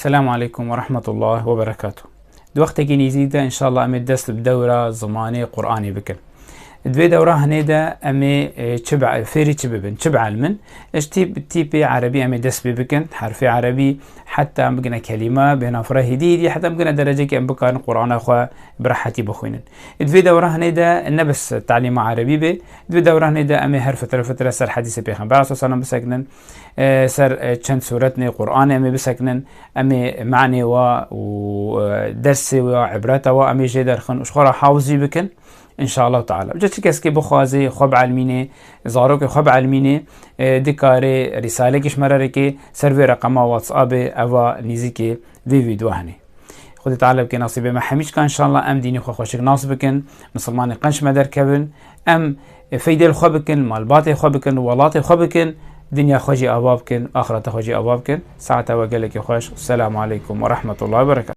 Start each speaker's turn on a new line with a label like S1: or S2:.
S1: السلام عليكم ورحمة الله وبركاته. دو وقت كي نزيدا إن شاء الله أمي دست بدورة زماني قرآني بكن. دوی دوره هنیده امی چبع فيري چببن چبع علمن اشتي عربي امی دست بكن حرف عربي حتى ممكن كلمة بنافره هديدي حتى ممكن درجة كي ام بكان قرآن اخوا براحتي بخوينن. دوی دوره هنیده نبس تعليم عربي به دوی دوره هنیده امی هر فترة سر حديث پیغمبر صلى الله عليه وسلم بسكنن سر چند سورتني قرآن امی بسكنن امی معنی و درس و عبرت و امی جدر خن اشخورا حافظي بكن ان شاء الله تعالى. جت کس که بخوازه خوب علمینه زارو که خوب علمینه دکاره رساله کش مراره که سرور رقم واتس آب او نیزی که ویدیو هنه خود تعالی بکن نصیب ما همیش که ان شاء الله ام دینی خو خوشک ناس بکن مسلمان قنش مدر کبن ام فیدل خو بکن مالبات خو بکن ولات خو بکن دنیا خوجی آباب کن آخرت خوجی آباب کن ساعت و گله که خوش. السلام علیکم و رحمت الله و برکاته.